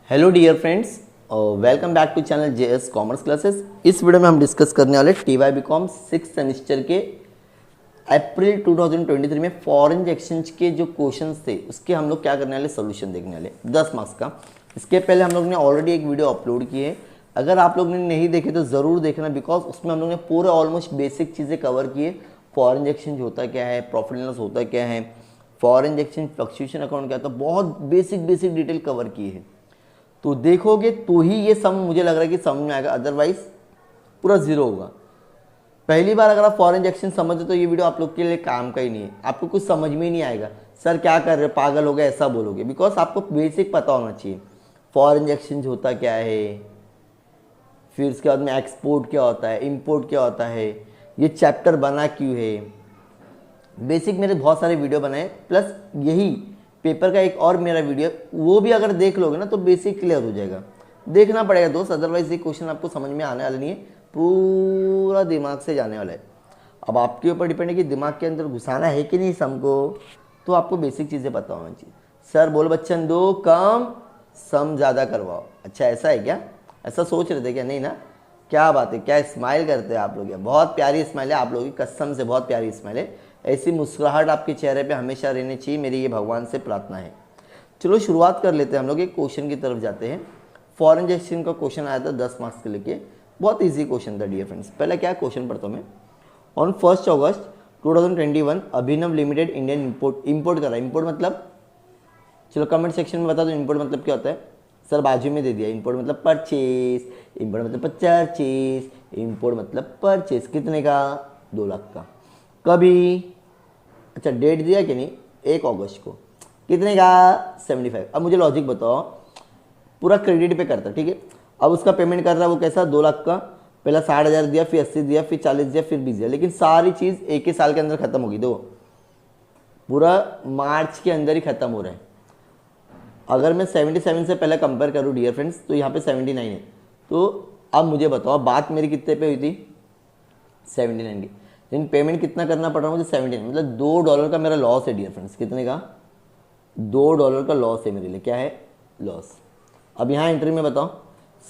Hello dear friends, welcome back to channel JS commerce classes. इस video में हम discuss करने वाले टीवाई बीकॉम 6 सेमेस्टर के अप्रैल 2023 में फॉरेन एक्सचेंज के जो क्वेश्चंस थे उसके हम लोग क्या करने वाले, सोल्यूशन देखने वाले 10 मार्क्स का। इसके पहले हम लोग ने ऑलरेडी एक वीडियो अपलोड की है, अगर आप लोग ने नहीं देखे तो ज़रूर देखना, बिकॉज उसमें हम लोग ने पूरे ऑलमोस्ट बेसिक चीज़ें कवर की है। फॉरेन एक्सचेंज होता क्या है, प्रॉफिट एंड लॉस होता क्या है, फॉरेन एक्सचेंज फ्लक्चुएशन अकाउंट क्या होता है, बहुत बेसिक डिटेल कवर की है। तो देखोगे तो ही ये सम मुझे लग रहा है कि समझ में आएगा, अदरवाइज पूरा जीरो होगा। पहली बार अगर आप फॉरेन एक्सचेंज समझो तो ये वीडियो आप लोग के लिए काम का ही नहीं है, आपको कुछ समझ में ही नहीं आएगा। सर क्या कर रहे, पागल हो गए, ऐसा बोलोगे, बिकॉज आपको बेसिक पता होना चाहिए फॉरेन एक्सचेंज होता क्या है, फिर उसके बाद में एक्सपोर्ट क्या होता है, इंपोर्ट क्या होता है, ये चैप्टर बना क्यों है। बेसिक मेरे बहुत सारे वीडियो बनाए, प्लस यही पेपर का एक और मेरा वीडियो, वो भी अगर देख लोगे ना तो बेसिक क्लियर हो जाएगा। देखना पड़ेगा दोस्त, अदरवाइज ये क्वेश्चन आपको समझ में आने वाला नहीं है, पूरा दिमाग से जाने वाला है। अब आपके ऊपर डिपेंड है कि दिमाग के अंदर घुसाना है कि नहीं सम को, तो आपको बेसिक चीज़ें पता होना चाहिए। सर बोल बच्चन दो कम सम ज़्यादा करवाओ, अच्छा ऐसा है क्या, ऐसा सोच रहे थे क्या? नहीं ना, क्या बात है, क्या स्माइल करते हैं आप लोग, बहुत प्यारी स्माइल है आप लोगों की, कसम से बहुत प्यारी स्माइल है। ऐसी मुस्कुराहट आपके चेहरे पे हमेशा रहनी चाहिए, मेरी ये भगवान से प्रार्थना है। चलो शुरुआत कर लेते हैं, हम लोग एक क्वेश्चन की तरफ जाते हैं। फॉरेन एक्सचेंज का क्वेश्चन आया था 10 मार्क्स के लेके, बहुत इजी क्वेश्चन था डियर फ्रेंड्स। पहले क्या क्वेश्चन पढ़ता हूँ मैं। On 1 August 2021 Abhinav limited Indian import कर रहा है। इंपोर्ट मतलब, चलो कमेंट सेक्शन में बता दो इंपोर्ट मतलब क्या होता है। सर बाजू में दे दिया, इंपोर्ट मतलब परचेज, इंपोर्ट मतलब परचेज, इंपोर्ट मतलब परचेज। कितने का? 2 लाख का। कभी? अच्छा डेट दिया कि नहीं, 1 अगस्त को। कितने का? 75। अब मुझे लॉजिक बताओ, पूरा क्रेडिट पे करता, ठीक है। अब उसका पेमेंट कर रहा है वो कैसा, 2 लाख का। पहला 60,000 दिया, फिर 80 दिया, फिर 40 दिया, फिर 20 दिया, लेकिन सारी चीज़ एक ही साल के अंदर खत्म होगी। दो पूरा मार्च के अंदर ही खत्म हो रहा है। अगर मैं 77 से पहले कंपेयर करूँ डियर फ्रेंड्स, तो यहाँ पे 79 है। तो अब मुझे बताओ बात मेरी कितने पे हुई थी, 79 की, लेकिन पेमेंट कितना करना पड़ रहा है मुझे, 79, मतलब $2 का मेरा लॉस है डियर फ्रेंड्स। कितने का? $2 का लॉस है मेरे लिए, क्या है, लॉस। अब यहाँ एंट्री में बताओ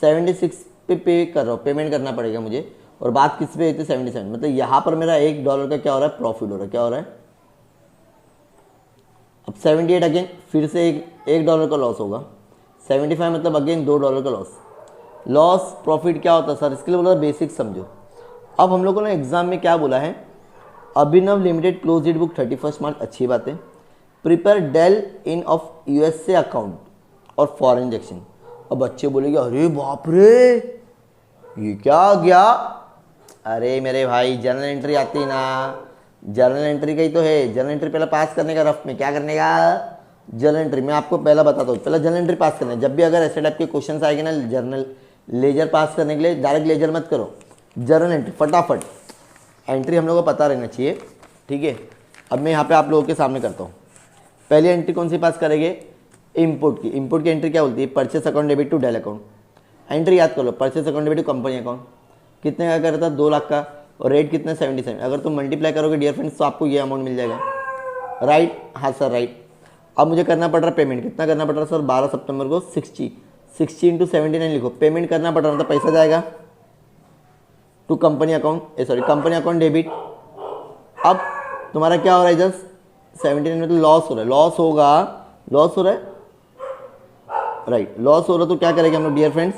76 पे कर रहा हूँ, पेमेंट करना पड़ेगा मुझे, और बात किस पे हुई थी, 77, मतलब यहाँ पर मेरा $1 का क्या हो रहा है, प्रॉफिट हो रहा है। क्या हो रहा है? अब 78 अगेन फिर से $1 का लॉस होगा। 75 मतलब अगेन $2 का लॉस। लॉस प्रॉफिट क्या होता है सर, इसके लिए बोला बेसिक समझो। अब हम लोगों ने एग्जाम में क्या बोला है, Abhinav limited close it book 31 March, अच्छी बात है। Prepare dell in of USA account और फॉरेन एक्सचेंज। अब बच्चे बोलेंगे अरे बाप रे ये क्या आ गया, अरे मेरे भाई जर्नल एंट्री आती ना, जर्नल एंट्री का ही तो है। जर्नल एंट्री पहले पास करने का, रफ में क्या करने का, जर्नल एंट्री। मैं आपको पहला बताता हूँ, पहले जर्नल एंट्री पास करना है। जब भी अगर ऐसे टाइप के क्वेश्चन आएंगे ना, जर्नल लेजर पास करने के लिए डायरेक्ट लेजर मत करो, जर्नल एंट्री फटाफट। एंट्री हम लोगों को पता रहना चाहिए, ठीक है। अब मैं यहाँ पे आप लोगों के सामने करता हूँ। पहली एंट्री कौन सी पास करेंगे, इंपोर्ट की। इंपोर्ट की एंट्री क्या बोलती है, purchase account debit to Dell account. Entry याद कर लो, purchase account debit to company account. कितने का कर रहा था, 2 लाख का, और रेट कितना, 77। अगर तुम मल्टीप्लाई करोगे डियर फ्रेंड्स तो आपको ये अमाउंट मिल जाएगा, राइट। हाँ सर राइट। अब मुझे करना पड़ रहा है पेमेंट, कितना करना पड़ रहा है सर, 12 सितंबर को 60 इंटू 79 लिखो, पेमेंट करना पड़ रहा है, तो पैसा जाएगा to company account, sorry company account debit. अब तुम्हारा क्या हो रहा है, जस्ट 79 में तो लॉस हो रहा है, लॉस होगा, लॉस हो रहा है, राइट लॉस हो रहा है। तो क्या करेंगे हम लोग डियर फ्रेंड्स,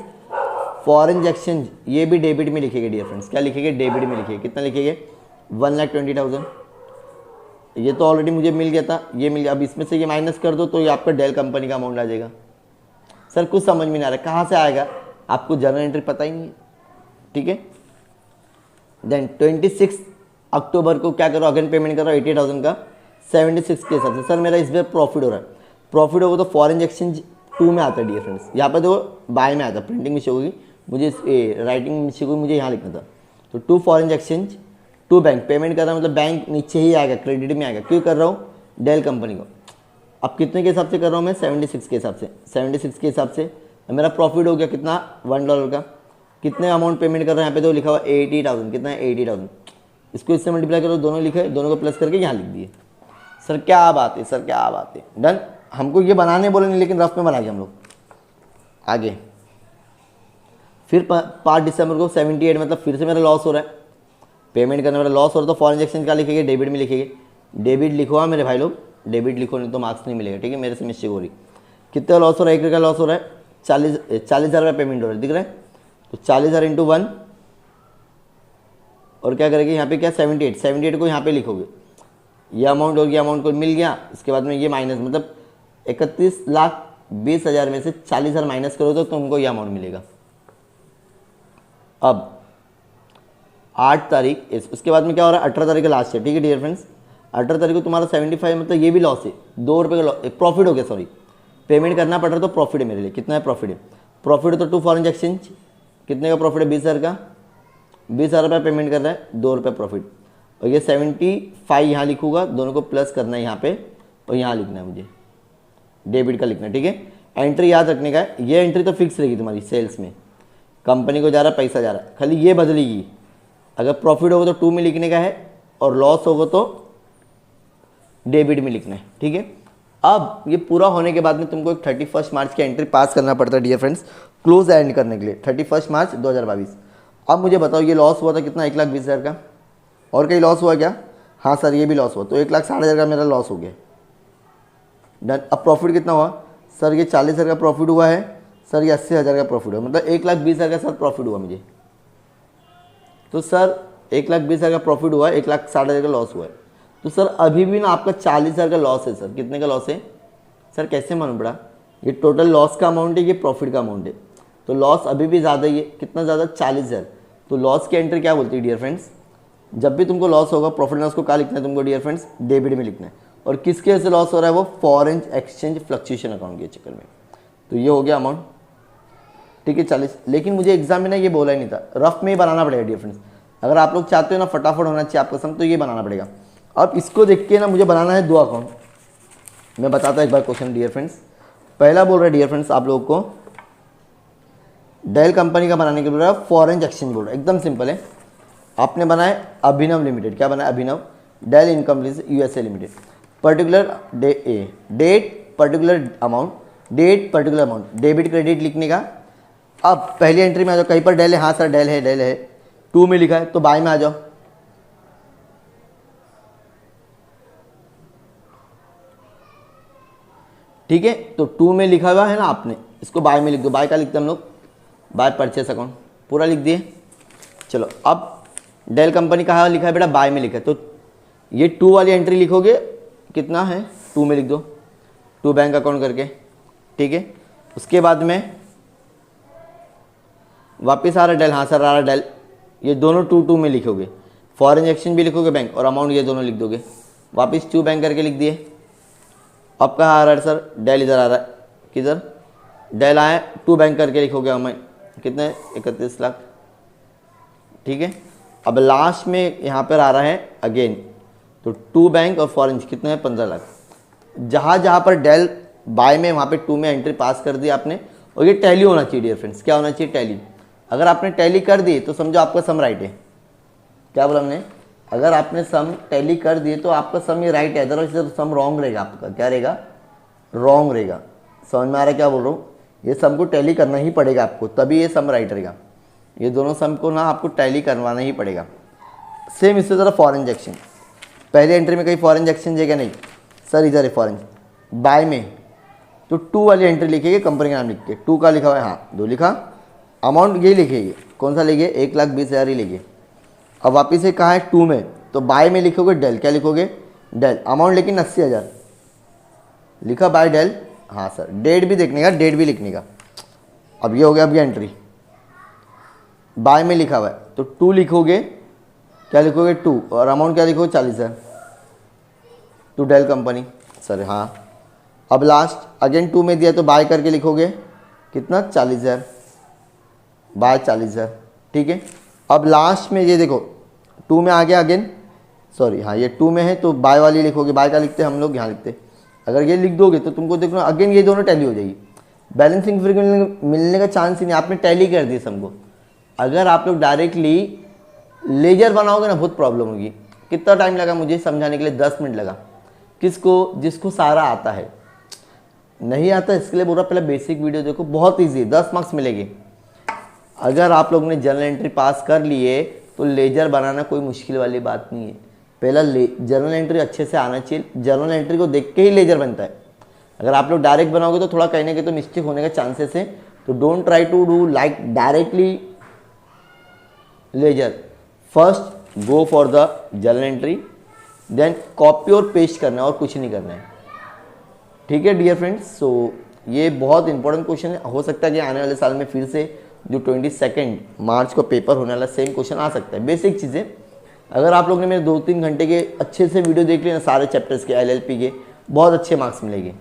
फॉरेन एक्सचेंज ये भी डेबिट में लिखेंगे डियर फ्रेंड्स। क्या लिखेंगे, डेबिट में लिखेंगे। कितना लिखेंगे, 1,20,000। ये तो ऑलरेडी मुझे मिल गया था, ये मिल गया। अब इसमें से ये माइनस कर दो तो ये आपका डेल कंपनी का अमाउंट आ जाएगा। सर कुछ समझ में नहीं आ रहा, कहाँ से आएगा, आपको जर्नल एंट्री पता ही नहीं है, ठीक है। देन 26 अक्टूबर को क्या करो, अगेन पेमेंट करो 88,000 का 76 के हिसाब से। सर मेरा इस बार प्रॉफिट हो रहा है, प्रॉफिट होगा तो फॉरेन एक्सचेंज 2 में आता है डियर फ्रेंड्स। यहाँ पे तो बाय में आता है, प्रिंटिंग मिस्टेक होगी, मुझे राइटिंग मिस्टेक होगी, मुझे यहाँ लिखना था। तो 2 फॉरेन एक्सचेंज 2 बैंक, पेमेंट कर रहा हूँ मतलब बैंक नीचे ही आएगा, क्रेडिट में आएगा। क्यों कर रहा हूँ, डेल कंपनी को। अब कितने के हिसाब से कर रहा हूँ मैं, 76 के हिसाब से। 76 के हिसाब से मेरा प्रॉफिट हो गया कितना, $1 का। कितने अमाउंट पेमेंट कर रहा है, यहाँ पे तो लिखा हुआ 80,000। कितना है, 80,000। इसको इससे मल्टीप्लाई करो, दोनों लिखे, दोनों को प्लस करके यहाँ लिख दिए। सर क्या बात है, सर क्या बात है, डन। हमको ये बनाने बोले नहीं, लेकिन रफ में बना के हम लोग आगे फिर 5 दिसंबर को 78 मतलब फिर से मेरा लॉस हो रहा है, पेमेंट करने वाला लॉस हो रहा है, तो फॉरेन एक्सचेंज का लिखेंगे, डेबिट में लिखेंगे। डेबिट लिखो हाँ मेरे भाई लोग, डेबिट लिखो नहीं तो मार्क्स नहीं मिलेगा, ठीक है, मेरे से मिस्टेक हो रही। कितना लॉस हो रहा है, 1 रुपये का लॉस हो रहा है, 40,000 रुपये पेमेंट हो रहा है, दिख रहा है। तो 40,000 इंटू 1 और क्या करेंगे यहाँ पे क्या 78 को यहाँ पे लिखोगे, ये अमाउंट और ये अमाउंट को मिल गया। इसके बाद में ये माइनस मतलब 31,20,000 में से 40,000 माइनस करो तो तुमको ये अमाउंट मिलेगा। अब 8 तारीख उसके बाद में क्या हो रहा है, 18 तारीख का लास्ट है, ठीक है डियर फ्रेंड्स। 18 तारीख को तुम्हारा 75 मतलब ये भी लॉस है, 2 रुपये का प्रॉफिट हो गया, सॉरी पेमेंट करना पड़ रहा है तो प्रॉफिट है मेरे लिए। कितना है प्रॉफिट है, प्रॉफिट है तो टू फॉरेन एक्सचेंज कितने का प्रॉफिट है, 20,000 का, 20,000 रुपये पेमेंट कर रहा है, 2 रुपये प्रॉफिट। और ये 75 यहाँ लिखूंगा, दोनों को प्लस करना है यहाँ पे और यहाँ लिखना है मुझे, डेबिट का लिखना है, ठीक है। एंट्री याद रखने का है, ये एंट्री तो फिक्स रहेगी तुम्हारी सेल्स में, कंपनी को जा रहा है पैसा जा रहा है, खाली ये बदलेगी। अगर प्रॉफिट होगा तो 2 में लिखने का है और लॉस होगा तो डेबिट में लिखना है, ठीक है। अब ये पूरा होने के बाद में तुमको एक 31 मार्च की एंट्री पास करना पड़ता है डियर फ्रेंड्स, क्लोज एंड करने के लिए 31 मार्च 2022। अब मुझे बताओ ये लॉस हुआ था कितना, 1,20,000 का, और कहीं लॉस हुआ क्या, हाँ सर ये भी लॉस हुआ, तो 1,60,000 का मेरा लॉस हो गया, डन। अब प्रॉफिट कितना हुआ सर, ये 40,000 का प्रॉफिट हुआ है सर, ये 80,000 का प्रॉफिट हुआ, मतलब 1,20,000 का सर प्रॉफिट हुआ मुझे। तो सर 1,20,000 का प्रॉफिट हुआ, 1,60,000 का लॉस हुआ है, तो सर अभी भी ना आपका 40,000 का लॉस है सर। कितने का लॉस है सर, कैसे मालूम पड़ा, ये टोटल लॉस का अमाउंट है, ये प्रॉफिट का अमाउंट है, तो लॉस अभी भी ज़्यादा ही है, कितना ज़्यादा 40,000। तो लॉस की एंट्री क्या बोलती है डियर फ्रेंड्स, जब भी तुमको लॉस होगा प्रॉफिट लॉस को क्या लिखना है तुमको डियर फ्रेंड्स, डेबिट में लिखना है। और किसके वजह से लॉस हो रहा है, वो फॉरेन एक्सचेंज फ्लक्चुएशन अकाउंट के चक्कर में। तो ये हो गया अमाउंट, ठीक है 40। लेकिन मुझे एग्जाम में ना ये बोला ही नहीं था, रफ में ही बनाना पड़ेगा डियर फ्रेंड्स। अगर आप लोग चाहते हो ना फटाफट होना चाहिए आपका सम, तो ये बनाना पड़ेगा। अब इसको देख के ना मुझे बनाना है 2 अकाउंट। मैं बताता हूँ एक बार क्वेश्चन डियर फ्रेंड्स। पहला बोल रहा है डियर फ्रेंड्स आप लोगों को डेल कंपनी का बनाने के लिए बोल रहा है, फॉरेन एक्सचेंज बोल रहा है, एकदम सिंपल है। आपने बनाया अभिनव लिमिटेड, क्या बनाया Abhinav, Dell income USA limited, particular date particular amount, date particular amount, debit credit लिखने का। अब पहली एंट्री में आ जाओ, कहीं पर डेल है, हाँ सर डेल है, डेल है, 2 में लिखा है तो बाय में आ जाओ, ठीक है। तो 2 में लिखा हुआ है ना आपने, इसको बाय में लिख दो। बाय का लिखते हम लोग, बाय परचेस अकाउंट, पूरा लिख दिए। चलो अब डेल कंपनी कहाँ लिखा है बेटा, बाय में लिखा है, तो ये 2 वाली एंट्री लिखोगे, कितना है 2 में लिख दो, 2 बैंक अकाउंट करके, ठीक है। उसके बाद में वापस आ रहा डेल, हाँ सर आ रहा डेल, ये दोनों 2 में लिखोगे, फॉरेन एक्सचेंज भी लिखोगे बैंक और अमाउंट ये दोनों लिख दोगे, वापस 2 बैंक करके लिख दिए। अब कहाँ आ रहा है सर, डेल इधर आ रहा है, किधर डेल आया, 2 बैंक करके लिखोगे अमाउंट, कितने 31 लाख, ठीक है। अब लास्ट में यहाँ पर आ रहा है अगेन, तो 2 बैंक और फॉरेन कितने हैं 15 लाख। जहाँ जहाँ पर डेल बाय में वहाँ पे 2 में एंट्री पास कर दी आपने, और ये टैली होना चाहिए डियर फ्रेंड्स, क्या होना चाहिए टैली। अगर आपने टैली कर दी तो समझो आपका सम राइट है, क्या बोला हमने, अगर आपने सम टैली कर दिए तो आपका सम ये राइट है, अदरवाइज तो सम रॉन्ग रहेगा आपका, क्या रहेगा रॉन्ग रहेगा। समझ में आ रहा है क्या बोल रहा हूँ, ये सम को टैली करना ही पड़ेगा आपको, तभी ये सम राइट रहेगा। ये दोनों सम को ना आपको टैली करवाना ही पड़ेगा। सेम इसी तरह फॉरेन एक्सचेंज, पहले एंट्री में कहीं फॉरेन एक्सचेंज है क्या, नहीं सर इधर है फॉरेन, बाय में तो 2 वाली एंट्री लिखेगी, कंपनी का नाम लिख के, 2 का लिखा हुआ है, हाँ 2 लिखा, अमाउंट ये लिखेगी, कौन सा लिखिए 1,20,000 ही लिखिए। अब वापिस से कहाँ है 2 में, तो बाय में लिखोगे डेल, क्या लिखोगे डेल, अमाउंट लेकिन 80,000 लिखा बाय डेल, हाँ सर डेट भी देखने का, डेट भी लिखने का। अब ये हो गया, अब ये एंट्री बाय में लिखा हुआ है तो 2 लिखोगे, क्या लिखोगे 2, और अमाउंट क्या लिखोगे 40,000, टू डेल कंपनी सर, हाँ। अब लास्ट अगेन 2 में दिया तो बाय करके लिखोगे, कितना 40,000, बाय 40,000, ठीक है। अब लास्ट में ये देखो 2 में आ गया अगेन, सॉरी हाँ ये 2 में है तो बाय वाली लिखोगे, बाय का लिखते हम लोग यहाँ लिखते, अगर ये लिख दोगे तो तुमको देखो अगेन ये दोनों टैली हो जाएगी, बैलेंसिंग फिगर मिलने का चांस ही नहीं, आपने टैली कर दिया सबको। अगर आप लोग डायरेक्टली लेजर बनाओगे ना बहुत प्रॉब्लम होगी। कितना टाइम लगा मुझे समझाने के लिए, 10 मिनट लगा। किसको, जिसको सारा आता है। नहीं आता इसके लिए बोल रहा पहले बेसिक वीडियो देखो, बहुत ईजी, 10 मार्क्स मिलेंगे। अगर आप लोग ने जर्नल एंट्री पास कर लिए तो लेजर बनाना कोई मुश्किल वाली बात नहीं है। पहला जर्नल एंट्री अच्छे से आना चाहिए, जर्नल एंट्री को देख के ही लेजर बनता है। अगर आप लोग डायरेक्ट बनाओगे तो थोड़ा कहीं ना कहीं तो मिस्टेक होने का चांसेस है, तो don't try to do like directly ledger. First go for the journal entry, then copy और पेस्ट करना है और कुछ नहीं करना है। ठीक है डियर फ्रेंड्स, सो ये बहुत इंपॉर्टेंट क्वेश्चन है। हो सकता है कि आने वाले साल में फिर से जो 22 मार्च को पेपर होने वाला सेम क्वेश्चन आ सकता है। बेसिक चीज़ें अगर आप लोग ने मेरे 2-3 घंटे के अच्छे से वीडियो देख लिए ना सारे चैप्टर्स के LLP के, बहुत अच्छे मार्क्स मिलेंगे।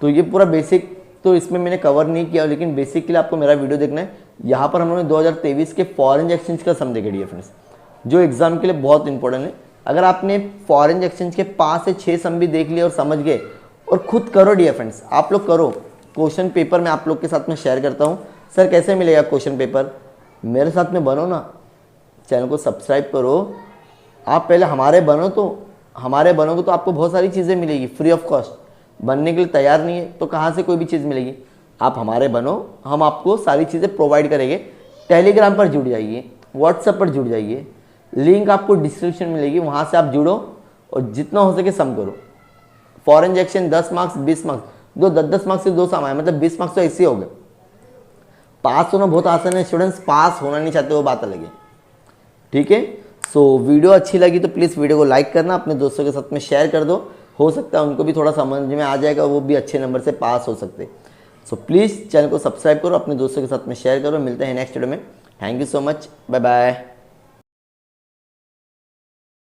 तो ये पूरा बेसिक तो इसमें मैंने कवर नहीं किया, लेकिन बेसिक के लिए आपको मेरा वीडियो देखना है। यहाँ पर हम लोगों ने 2023 के फॉरेन एक्सचेंज का सम देखे डियर फ्रेंड्स, जो एग्जाम के लिए बहुत इंपॉर्टेंट है। अगर आपने फॉरेन एक्सचेंज के 5 से 6 सम भी देख लिए और समझ गए और खुद करो डियर फ्रेंड्स, आप लोग करो। क्वेश्चन पेपर मैं आप लोग के साथ में शेयर करता हूँ। सर कैसे मिलेगा क्वेश्चन पेपर? मेरे साथ में बनो ना, चैनल को सब्सक्राइब करो। आप पहले हमारे बनोगे तो आपको बहुत सारी चीज़ें मिलेगी फ्री ऑफ कॉस्ट। बनने के लिए तैयार नहीं है तो कहाँ से कोई भी चीज़ मिलेगी? आप हमारे बनो, हम आपको सारी चीज़ें प्रोवाइड करेंगे। टेलीग्राम पर जुड़ जाइए, व्हाट्सएप पर जुड़ जाइए, लिंक आपको डिस्क्रिप्शन में मिलेगी, वहाँ से आप जुड़ो और जितना हो सके सम करो। फॉरेन एक्सचेंज 10 मार्क्स 20 मार्क्स, दो 10 मार्क्स से 2 सम आए, मतलब 20 मार्क्स तो ऐसे हो गए। पास होना बहुत आसान है स्टूडेंट्स, पास होना नहीं चाहते वो बात अलग है। ठीक है, सो वीडियो अच्छी लगी तो प्लीज़ वीडियो को लाइक करना, अपने दोस्तों के साथ में शेयर कर दो। हो सकता है उनको भी थोड़ा समझ में आ जाएगा, वो भी अच्छे नंबर से पास हो सकते। सो प्लीज़ चैनल को सब्सक्राइब करो, अपने दोस्तों के साथ में शेयर करो। मिलते हैं नेक्स्ट वीडियो में। Thank you so much, bye bye.